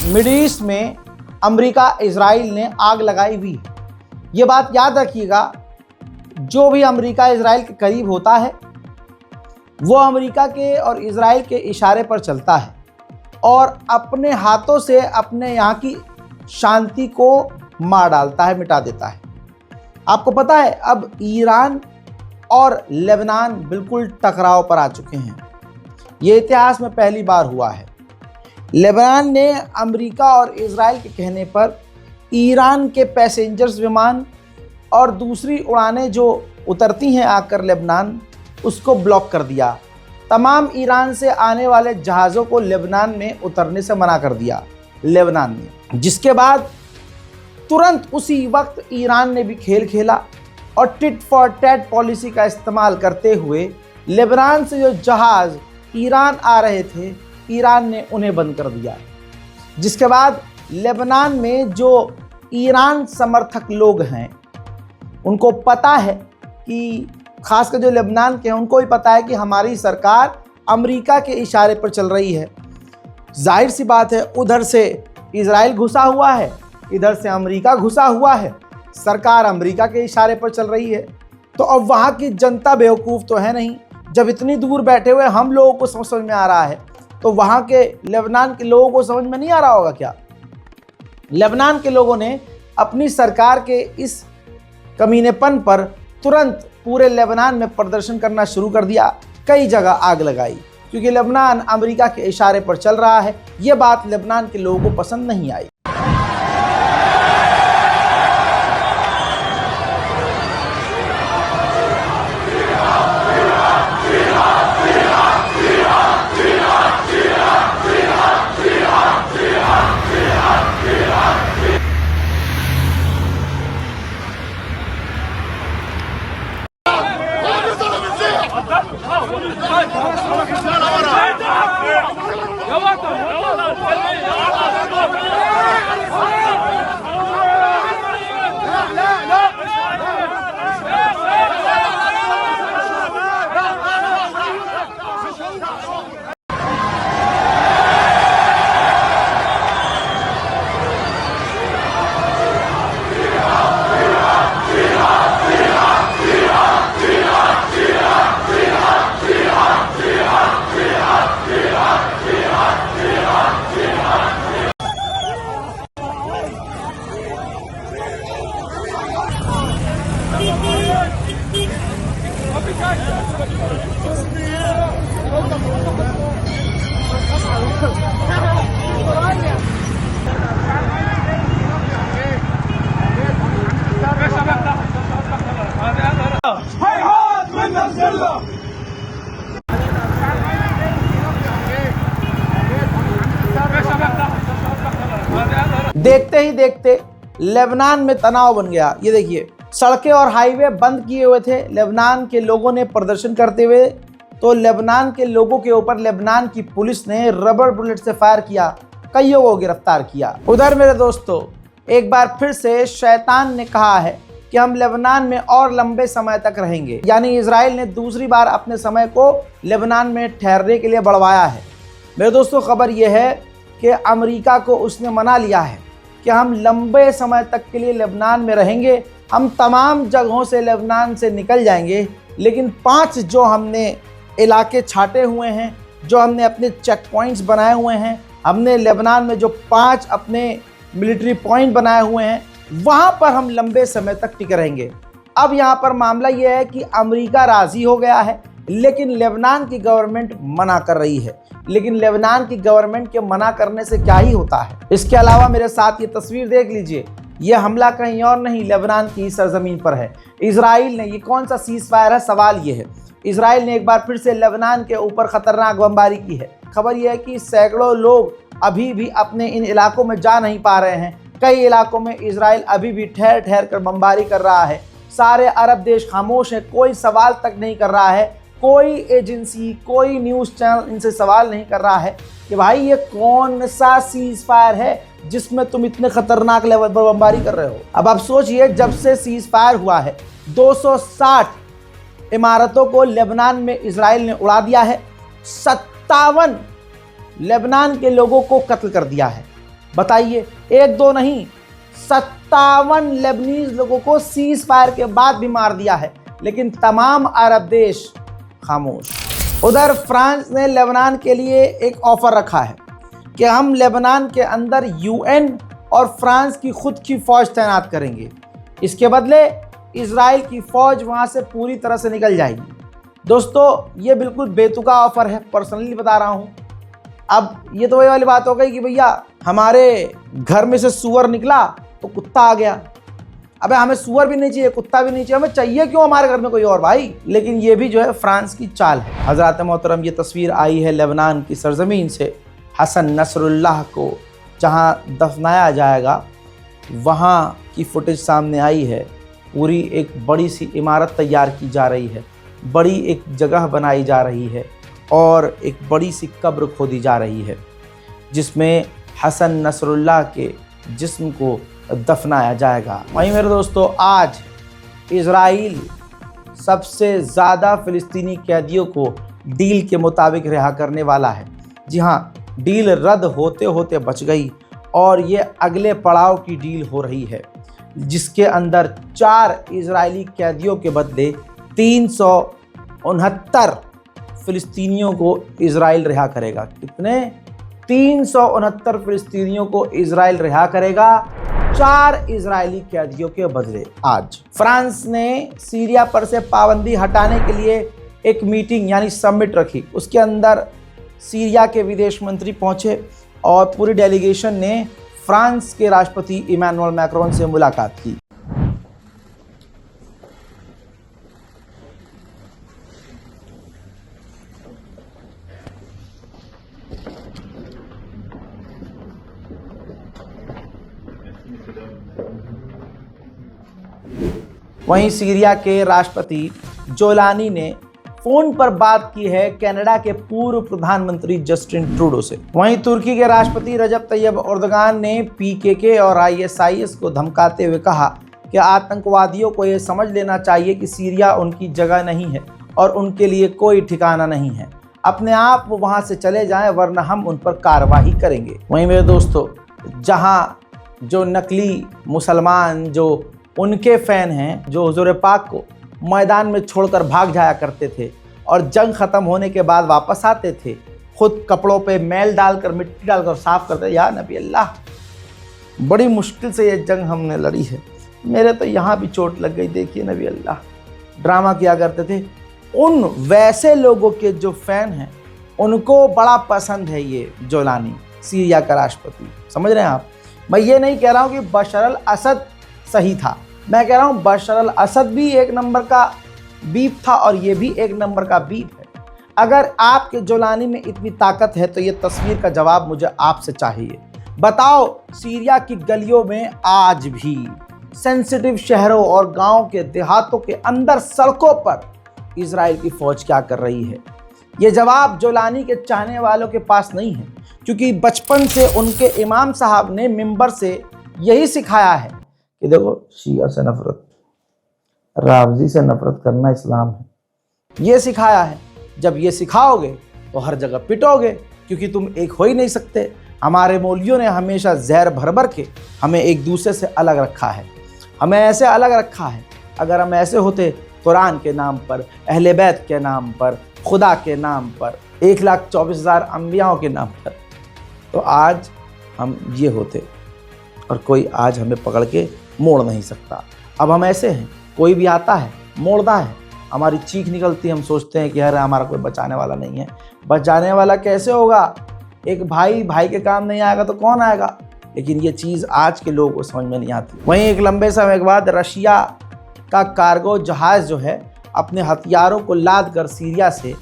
Mid east में America Israel ने आग लगाई हुई है। ये बात याद रखिएगा, जो भी अमेरिका इजराइल के करीब होता है वो अमेरिका के और इजराइल के इशारे पर चलता है और अपने हाथों से अपने यहाँ की शांति को मार डालता है, मिटा देता है। आपको पता है अब ईरान और लेबनान बिल्कुल टकराव पर आ चुके हैं। ये इतिहास में पहली बार हुआ है। लेबनान ने अमेरिका और इजराइल के कहने पर ईरान के पैसेंजर्स विमान और दूसरी उड़ानें जो उतरती हैं आकर लेबनान, उसको ब्लॉक कर दिया। तमाम ईरान से आने वाले जहाज़ों को लेबनान में उतरने से मना कर दिया लेबनान ने, जिसके बाद तुरंत उसी वक्त ईरान ने भी खेल खेला और टिट फॉर टैट पॉलिसी का इस्तेमाल करते हुए लेबनान से जो जहाज़ ईरान आ रहे थे, ईरान ने उन्हें बंद कर दिया। जिसके बाद लेबनान में जो ईरान समर्थक लोग हैं उनको पता है कि खासकर जो लेबनान के हैं उनको भी पता है कि हमारी सरकार अमेरिका के इशारे पर चल रही है। जाहिर सी बात है, उधर से इजराइल घुसा हुआ है, इधर से अमेरिका घुसा हुआ है, सरकार अमेरिका के इशारे पर चल रही है। तो अब वहाँ की जनता बेवकूफ़ तो है नहीं। जब इतनी दूर बैठे हुए हम लोगों को समझ में आ रहा है तो वहाँ के लेबनान के लोगों को समझ में नहीं आ रहा होगा क्या? लेबनान के लोगों ने अपनी सरकार के इस कमीनेपन पर तुरंत पूरे लेबनान में प्रदर्शन करना शुरू कर दिया, कई जगह आग लगाई, क्योंकि लेबनान अमेरिका के इशारे पर चल रहा है। ये बात लेबनान के लोगों को पसंद नहीं आई। देखते ही देखते लेबनान में तनाव बन गया। ये देखिए, सड़कें और हाईवे बंद किए हुए थे लेबनान के लोगों ने प्रदर्शन करते हुए, तो लेबनान के लोगों के ऊपर लेबनान की पुलिस ने रबर बुलेट से फायर किया, कईयों को गिरफ्तार किया। उधर मेरे दोस्तों, एक बार फिर से शैतान ने कहा है कि हम लेबनान में और लंबे समय तक रहेंगे। यानी इजराइल ने दूसरी बार अपने समय को लेबनान में ठहरने के लिए बढ़वाया है। मेरे दोस्तों, खबर यह है कि अमेरिका को उसने मना लिया है कि हम लंबे समय तक के लिए लेबनान में रहेंगे, हम तमाम जगहों से लेबनान से निकल जाएंगे, लेकिन 5 जो हमने इलाके छाटे हुए हैं, जो हमने अपने चेक पॉइंट्स बनाए हुए हैं, हमने लेबनान में जो 5 अपने मिलिट्री पॉइंट बनाए हुए हैं, वहाँ पर हम लंबे समय तक टिके रहेंगे। अब यहाँ पर मामला ये है कि अमेरिका राज़ी हो गया है, लेकिन लेबनान की गवर्नमेंट मना कर रही है। लेकिन लेबनान की गवर्नमेंट के मना करने से क्या ही होता है। इसके अलावा मेरे साथ ये तस्वीर देख लीजिए, ये हमला कहीं और नहीं, लेबनान की सरजमीन पर है। इजराइल ने, ये कौन सा सीज फायर है, सवाल ये है। इजराइल ने एक बार फिर से लेबनान के ऊपर खतरनाक बमबारी की है। खबर यह है कि सैकड़ों लोग अभी भी अपने इन इलाकों में जा नहीं पा रहे हैं। कई इलाकों में इजराइल अभी भी ठहर ठहर कर बमबारी कर रहा है। सारे अरब देश खामोश है, कोई सवाल तक नहीं कर रहा है। कोई एजेंसी, कोई न्यूज़ चैनल इनसे सवाल नहीं कर रहा है कि भाई ये कौन सा सीज फायर है जिसमें तुम इतने खतरनाक लेवल पर बमबारी कर रहे हो। अब आप सोचिए, जब से सीज फायर हुआ है 260 इमारतों को लेबनान में इजराइल ने उड़ा दिया है, 57 लेबनान के लोगों को कत्ल कर दिया है। बताइए, एक दो नहीं, 57 लेबनीज लोगों को सीज फायर के बाद भी मार दिया है, लेकिन तमाम अरब देश खामोश। उधर फ्रांस ने लेबनान के लिए एक ऑफर रखा है कि हम लेबनान के अंदर यूएन और फ्रांस की खुद की फौज तैनात करेंगे। इसके बदले इजराइल की फौज वहां से पूरी तरह से निकल जाएगी। दोस्तों, ये बिल्कुल बेतुका ऑफर है, पर्सनली बता रहा हूं। अब ये तो वही वाली बात हो गई कि भैया हमारे घर में से सुअर निकला तो कुत्ता आ गया। अबे हमें सुअर भी नहीं चाहिए, कुत्ता भी नहीं चाहिए, हमें चाहिए क्यों हमारे घर में कोई और भाई। लेकिन ये भी जो है फ्रांस की चाल है। हजरत मोहतरम, ये तस्वीर आई है लेबनान की सरजमीन से। हसन नसरुल्लाह को जहां दफनाया जाएगा वहां की फुटेज सामने आई है। पूरी एक बड़ी सी इमारत तैयार की जा रही है, बड़ी एक जगह बनाई जा रही है और एक बड़ी सी कब्र खोदी जा रही है जिसमें हसन नसरुल्लाह के जिस्म को दफनाया जाएगा। वहीं मेरे दोस्तों, आज इजराइल सबसे ज़्यादा फ़िलिस्तीनी कैदियों को डील के मुताबिक रिहा करने वाला है। जी हाँ, डील रद्द होते होते बच गई और ये अगले पड़ाव की डील हो रही है जिसके अंदर 4 इजरायली कैदियों के बदले 369 फ़िलिस्तीनियों को इजराइल रिहा करेगा। कितने? 369 फ़िलिस्तीनियों को इजराइल रिहा करेगा 4 इजरायली कैदियों के बदले। आज फ्रांस ने सीरिया पर से पाबंदी हटाने के लिए एक मीटिंग यानी समिट रखी। उसके अंदर सीरिया के विदेश मंत्री पहुंचे और पूरी डेलीगेशन ने फ्रांस के राष्ट्रपति इमैनुअल मैक्रोन से मुलाकात की। वहीं सीरिया के राष्ट्रपति जोलानी ने फोन पर बात की है कनाडा के पूर्व प्रधानमंत्री जस्टिन ट्रूडो से। वहीं तुर्की के राष्ट्रपति रजब तैयब एर्दोगान ने पीकेके और आईएसआईएस को धमकाते हुए कहा कि आतंकवादियों को यह समझ लेना चाहिए कि सीरिया उनकी जगह नहीं है और उनके लिए कोई ठिकाना नहीं है। अपने आप वो वहां से चले जाएं वरना हम उन पर कार्रवाई करेंगे। वहीं मेरे दोस्तों, जहां जो नकली मुसलमान जो उनके फ़ैन हैं, जो हुजूर पाक को मैदान में छोड़कर भाग जाया करते थे और जंग ख़त्म होने के बाद वापस आते थे, खुद कपड़ों पे मैल डालकर, मिट्टी डालकर साफ़ करते, या नबी अल्लाह, बड़ी मुश्किल से ये जंग हमने लड़ी है, मेरे तो यहाँ भी चोट लग गई, देखिए नबी अल्लाह, ड्रामा किया करते थे। उन वैसे लोगों के जो फ़ैन हैं उनको बड़ा पसंद है ये जोलानी, सीरिया का राष्ट्रपति। समझ रहे हैं आप? मैं ये नहीं कह रहा हूँ कि बशर अल असद सही था, मैं कह रहा हूँ बशर अल असद भी एक नंबर का बीप था और ये भी एक नंबर का बीप है। अगर आपके जोलानी में इतनी ताकत है तो ये तस्वीर का जवाब मुझे आपसे चाहिए। बताओ, सीरिया की गलियों में आज भी, सेंसिटिव शहरों और गांव के देहातों के अंदर, सड़कों पर इजराइल की फौज क्या कर रही है? ये जवाब जोलानी के चाहने वालों के पास नहीं है, क्योंकि बचपन से उनके इमाम साहब ने मिंबर से यही सिखाया है कि देखो, शिया से नफरत, रावजी से नफरत करना इस्लाम है। ये सिखाया है। जब ये सिखाओगे तो हर जगह पिटोगे, क्योंकि तुम एक हो ही नहीं सकते। हमारे मौलवियों ने हमेशा जहर भर भर के हमें एक दूसरे से अलग रखा है, हमें ऐसे अलग रखा है। अगर हम ऐसे होते कुरान के नाम पर, अहले बैत के नाम पर, खुदा के नाम पर, 1,24,000 अंबियाओं के नाम पर, तो आज हम ये होते और कोई आज हमें पकड़ के मोड़ नहीं सकता। अब हम ऐसे हैं, कोई भी आता है मोड़ता है, हमारी चीख निकलती है, हम सोचते हैं कि यार हमारा कोई बचाने वाला नहीं है। बचाने वाला कैसे होगा? एक भाई भाई के काम नहीं आएगा तो कौन आएगा? लेकिन ये चीज़ आज के लोगों को समझ में नहीं आती। वहीं एक लंबे समय के बाद रशिया का कार्गो जहाज़ जो है अपने हथियारों को लाद कर सीरिया से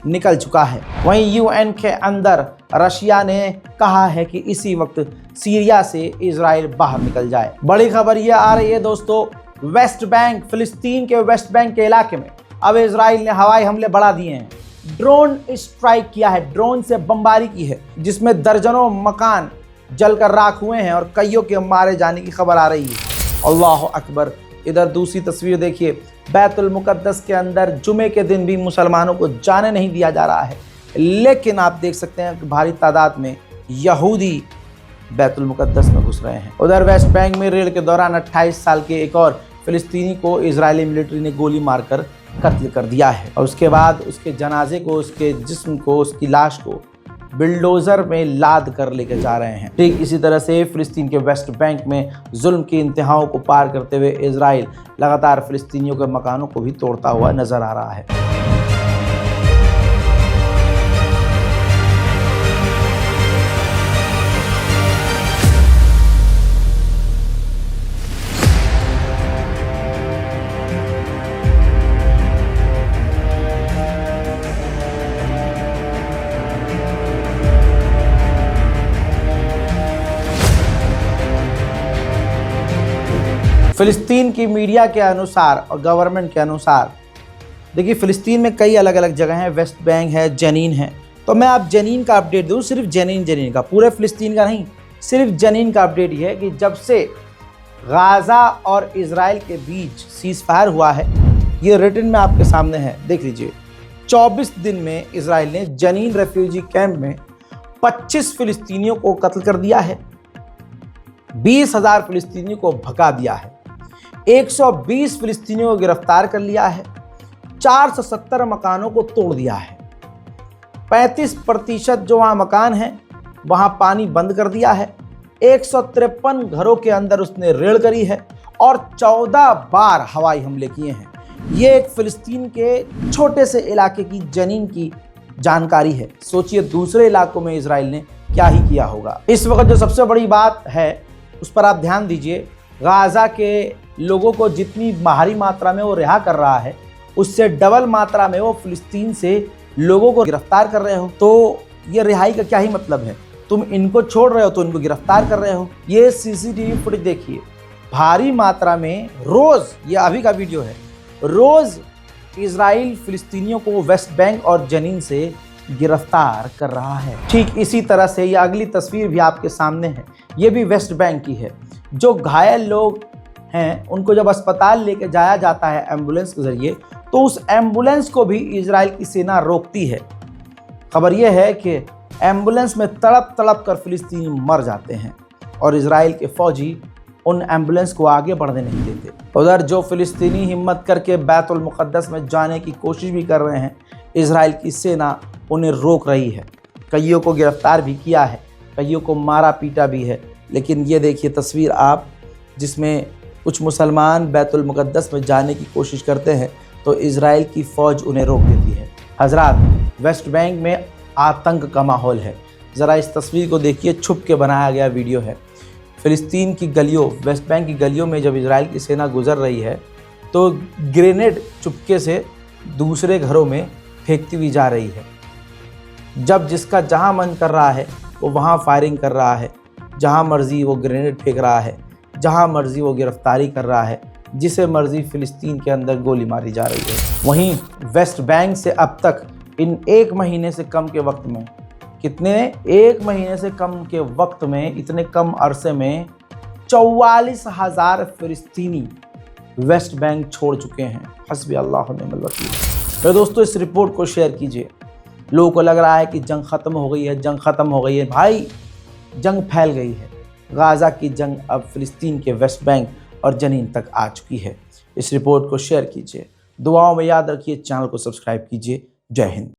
निकल चुका है। वहीं यूएन के अंदर रशिया ने कहा है कि इसी वक्त सीरिया से इजराइल बाहर निकल जाए। बड़ी खबर यह आ रही है दोस्तों, वेस्ट बैंक, फिलिस्तीन के वेस्ट बैंक के इलाके में अब इजराइल ने हवाई हमले बढ़ा दिए हैं। ड्रोन स्ट्राइक किया है, ड्रोन से बमबारी की है, जिसमें दर्जनों मकान जलकर राख हुए हैं और कईयों के मारे जाने की खबर आ रही है। अल्लाह अकबर। इधर दूसरी तस्वीर देखिए, बैतुल मुकद्दस के अंदर जुमे के दिन भी मुसलमानों को जाने नहीं दिया जा रहा है, लेकिन आप देख सकते हैं कि भारी तादाद में यहूदी बैतुल मुकद्दस में घुस रहे हैं। उधर वेस्ट बैंक में रेड के दौरान 28 साल के एक और फिलिस्तीनी को इजरायली मिलिट्री ने गोली मारकर कत्ल कर दिया है और उसके बाद उसके जनाजे को, उसके जिस्म को, उसकी लाश को बिल्डोजर में लाद कर लेकर जा रहे हैं। ठीक इसी तरह से फिलिस्तीन के वेस्ट बैंक में जुल्म की इंतहाओं को पार करते हुए इजराइल लगातार फिलिस्तीनियों के मकानों को भी तोड़ता हुआ नजर आ रहा है। फिलिस्तीन की मीडिया के अनुसार और गवर्नमेंट के अनुसार, देखिए फिलिस्तीन में कई अलग अलग जगह हैं, वेस्ट बैंक है, जनीन है, तो मैं आप जनीन का अपडेट दूँ, सिर्फ जनीन का, पूरे फिलिस्तीन का नहीं, सिर्फ जनीन का अपडेट ये है कि जब से गाज़ा और इजराइल के बीच सीज़ फायर हुआ है, ये रिटन में आपके सामने है, देख लीजिए, 24 दिन में इजराइल ने जनीन रेफ्यूजी कैंप में 25 फिलिस्तीनियों को कत्ल कर दिया है, 20,000 फिलिस्तीनियों को भगा दिया है, 120 फिलिस्तीनियों को गिरफ्तार कर लिया है, 470 मकानों को तोड़ दिया है, 35% जो वहाँ मकान हैं वहाँ पानी बंद कर दिया है, 153 घरों के अंदर उसने रेड करी है और 14 बार हवाई हमले किए हैं। ये एक फिलिस्तीन के छोटे से इलाके की जनीन की जानकारी है। सोचिए दूसरे इलाकों में इजराइल ने क्या ही किया होगा। इस वक्त जो सबसे बड़ी बात है उस पर आप ध्यान दीजिए, गाज़ा के लोगों को जितनी भारी मात्रा में वो रिहा कर रहा है, उससे डबल मात्रा में वो फिलिस्तीन से लोगों को गिरफ्तार कर रहे हो। तो ये रिहाई का क्या ही मतलब है? तुम इनको छोड़ रहे हो तो इनको गिरफ्तार कर रहे हो। ये सीसीटीवी फुटेज देखिए, भारी मात्रा में रोज़, ये अभी का वीडियो है, रोज़ इजराइल फिलिस्तीनियों को वेस्ट बैंक और जनीन से गिरफ्तार कर रहा है। ठीक इसी तरह से ये अगली तस्वीर भी आपके सामने है, ये भी वेस्ट बैंक की है। जो घायल लोग हैं उनको जब अस्पताल लेके जाया जाता है एम्बुलेंस के ज़रिए, तो उस एम्बुलेंस को भी इजराइल की सेना रोकती है। खबर यह है कि एम्बुलेंस में तड़प तड़प कर फिलिस्तीनी मर जाते हैं और इजराइल के फौजी उन एम्बुलेंस को आगे बढ़ने नहीं देते। उधर जो फिलिस्तीनी हिम्मत करके बैतुल मुकद्दस में जाने की कोशिश भी कर रहे हैं, इजराइल की सेना उन्हें रोक रही है। कईयों को गिरफ्तार भी किया है, कईयों को मारा पीटा भी है। लेकिन ये देखिए तस्वीर आप, जिसमें कुछ मुसलमान बैतुल मुकद्दस में जाने की कोशिश करते हैं तो इजराइल की फ़ौज उन्हें रोक देती है। हजरात, वेस्ट बैंक में आतंक का माहौल है। ज़रा इस तस्वीर को देखिए, छुप के बनाया गया वीडियो है। फ़िलिस्तीन की गलियों, वेस्ट बैंक की गलियों में जब इजराइल की सेना गुजर रही है तो ग्रेनेड चुपके से दूसरे घरों में फेंकती हुई जा रही है। जब जिसका जहां मन कर रहा है वो वहां फायरिंग कर रहा है, जहां मर्जी वो ग्रेनेड फेंक रहा है, जहां मर्जी वो गिरफ्तारी कर रहा है, जिसे मर्जी फ़िलिस्तीन के अंदर गोली मारी जा रही है। वहीं वेस्ट बैंक से अब तक इन 1 महीने से कम के वक्त में, कितने, 1 महीने से कम के वक्त में, इतने कम अरसे में 44,000 फ़िलिस्तीनी वेस्ट बैंक छोड़ चुके हैं। हस्बी अल्लाह व निअमल वकील। तो दोस्तों इस रिपोर्ट को शेयर कीजिए। लोगों को लग रहा है कि जंग ख़त्म हो गई है, जंग ख़त्म हो गई है। भाई जंग फैल गई है। गाज़ा की जंग अब फ़िलिस्तीन के वेस्ट बैंक और जनीन तक आ चुकी है। इस रिपोर्ट को शेयर कीजिए, दुआओं में याद रखिए, चैनल को सब्सक्राइब कीजिए। जय हिंद।